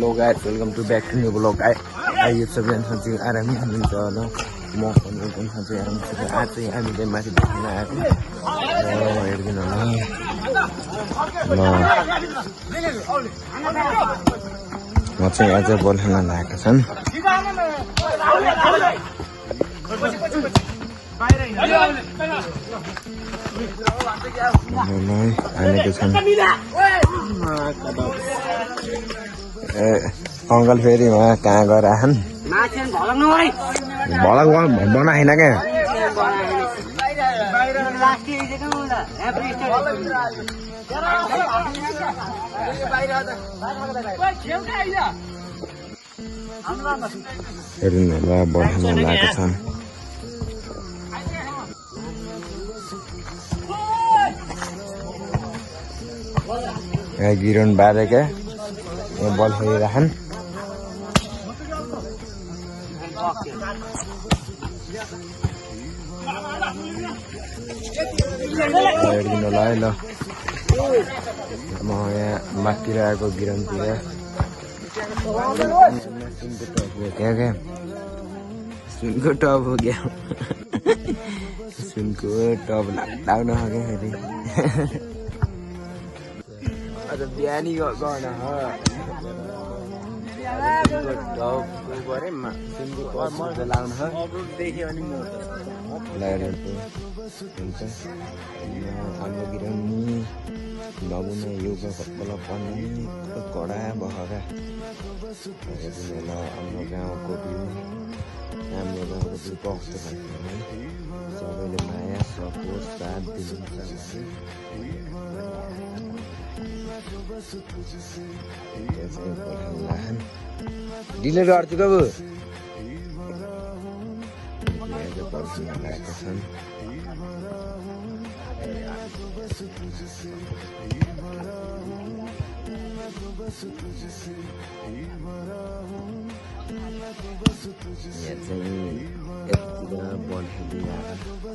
hello guys welcome to back to new blog आइए सबैजना चाहिँ आरामै हुनुहुन्छ होला म पनि एकदम सधैँ आराम छु आज चाहिँ हामीले माथि देख्न आएको हेर्दिनु होला म चाहिँ आज बल खेल्न लागेका छन् हानेको छन् अङ्कल फेरि उहाँ कहाँ गएर आछन् भलक बनाएन क्या हेर्नु होला बढ्न लागेको छन् गिरन बारेका बल खेलिरहन् हेरिदिनु होला है ल म यहाँ माथितिर आएको गिरनतिर क्या क्या सुनको टप हो क्या सुनको टप लाग्न हो क्या फेरि अझ बिहानी गर्न लाउनु हाम्रो गिराउनी नमुना योगा भत्कल पर्ने कडा बहरा हेर्दिनु होला हाम्रो गाउँको भ्यू हाम्रो गाउँको भ्यू कस्तो खालको है सबैले माया सपोर्ट साथ दिनुहुन्छ डिले गर्छु कब लागेका छन् यहाँ चाहिँ यतिखेर बल खेलिरहेको